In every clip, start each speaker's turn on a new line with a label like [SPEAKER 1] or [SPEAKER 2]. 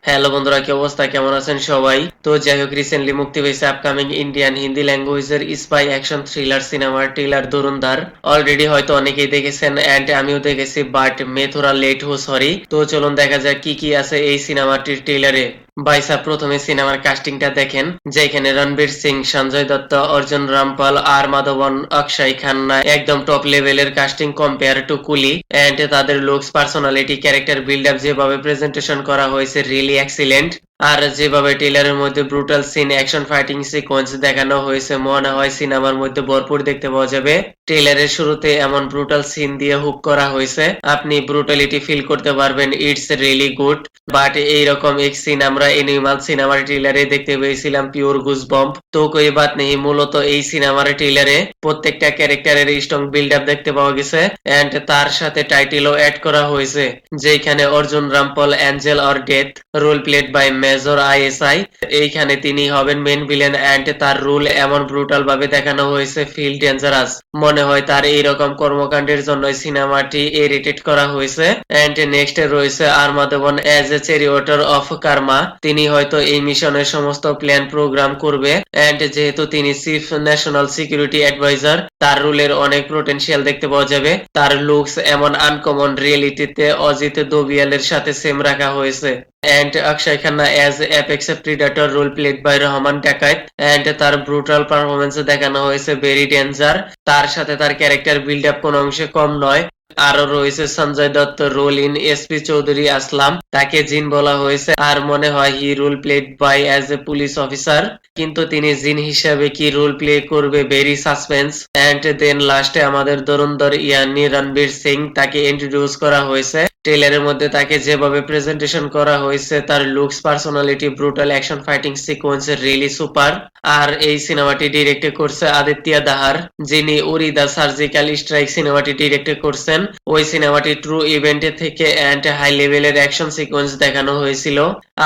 [SPEAKER 1] Hello বন্ধুরা, কি অবস্থা, কেমন আছেন সবাই? তো যাই হোক, রিসেন্টলি মুক্তি পেয়েছে আপকামিং ইন্ডিয়ান হিন্দি ল্যাঙ্গুয়েজের স্পাই অ্যাকশন থ্রিলার সিনেমার ট্রেলার ধুরন্ধর। অলরেডি হয়তো অনেকেই দেখেছেন এন্ড আমিও দেখেছি, বাট মে থোড়া লেট হো সরি। তো চলুন দেখা যাক কি কি আছে এই সিনেমাটির ট্রেলারে। ভাই সাব, প্রথমে সিনেমার কাস্টিংটা দেখেন, যেখানে রণবীর সিং, সঞ্জয় দত্ত, অর্জুন রামপাল, আর মাধবন, অক্ষয় খান্না, একদম টপ লেভেলের casting compare to Coolie. And তাদের looks, personality, character build up যেভাবে প্রেজেন্টেশন করা হয়েছে রিয়েলি এক্সিলেন্ট। আর যেভাবে ট্রেলারের মধ্যে brutal scene, action fighting sequence দেখানো হয়েছে, মনে হয় সিনেমার মধ্যে ভরপুর দেখতে পাওয়া যাবে। ট্রেলারের শুরুতে এমন ব্রুটাল সিন দিয়ে হুক করা হয়েছে, আপনি ব্রুটালিটি ফিল করতে পারবেন। It's really good. বাট এইরকম এক সিন আমরা এনিমাল সিনেমার ট্রেলারে দেখতে পেয়েছিলাম, পিওর গুজবম্প। তো কোই বাত নেই, মূলত এই সিনেমার ট্রেলারে প্রত্যেকটা ক্যারেক্টারের স্ট্রং বিল্ড আপ দেখতে পাওয়া গেছে এন্ড তার সাথে টাইটেলও অ্যাড করা হয়েছে, যেখানে Arjun Rampal, angel of death, role played by major ISI. এইখানে তিনি হবেন মেন ভিলেন এন্ড তার রুল এমন ব্রুটাল ভাবে দেখানো হয়েছে, ফিল ডেঞ্জারাস। মনে হয় তার এইরকম কর্মকাণ্ডের জন্য সিনেমাটি এ রেটেড করা হয়েছে। এন্ড নেক্সট রয়েছে আর Madhavan as a চেরিওটার of Karma. তিনি হয়তো এই মিশনের সমস্ত প্ল্যান প্রোগ্রাম করবে এন্ড যেহেতু তিনি চিফ ন্যাশনাল সিকিউরিটি অ্যাডভাইজার, তার রুলের অনেক পোটেনশিয়াল দেখতে পাওয়া যাবে। তার লুকস এমন আনকমন, রিয়েলিটিতে অজিত দোবিয়ালের সাথে সেম রাখা হয়েছে। And Akshaye Khanna as apex predator, role played by Rehman Dakait. And তার ব্রুটাল পারফরমেন্স দেখানো হয়েছে ভেরি ডেঞ্জার। তার সাথে তার ক্যারেক্টার বিল্ড আপ কোনো অংশে কম নয়। আরো রয়েছে Sanjay Dutt, role in SP Chaudhary Aslam, তাকে জিন বলা হয়েছে। আর মনে হয় he role played by as a police officer, কিন্তু তিনি জিন হিসেবে কি রোল প্লে করবে, ভেরি সাসপেন্স। এন্ড দেন লাস্টে আমাদের ধুরন্ধর ইয়ানি রণবীর সিং, তাকে ইন্ট্রোডিউস করা হয়েছে। ট্রেলারের মধ্যে তাকে যেভাবে প্রেজেন্টেশন করা হয়েছে, তার looks, personality, brutal action fighting sequence really super. আর এই সিনেমাটি ডিরেক্ট করছে আদিত্য দাহার, যিনি উরি দা সার্জিক্যাল স্ট্রাইক সিনেমাটি ডিরেক্ট করছেন। ওই সিনেমাটি ট্রু ইভেন্টে থেকে এন্ড হাই লেভেলের অ্যাকশন সিকোয়েন্স দেখানো হয়েছিল।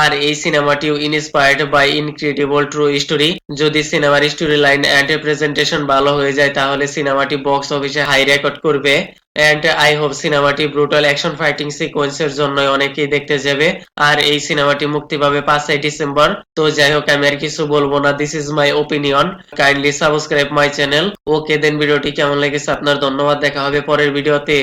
[SPEAKER 1] আর এই সিনেমাটিও inspired by incredible true story. যদি সিনেমার স্টোরি লাইন এন্ড প্রেজেন্টেশন ভালো হয়ে যায়, তাহলে সিনেমাটি বক্স অফিসে হাই রেকর্ড করবে। এন্ড আই হোপ সিনেমাটি ব্রুটাল অ্যাকশন ফাইটিং সিকোয়েন্সের জন্য অনেকেই দেখতে যাবে। আর এই সিনেমাটি মুক্তি পাবে 5 ডিসেম্বর। তো যাই হোক, আমি আর কিছু বলবো না, this is my opinion. Kindly subscribe my channel. Okay then, ভিডিওটি কেমন লেগেছে আপনার? ধন্যবাদ, দেখা হবে পরের ভিডিওতে।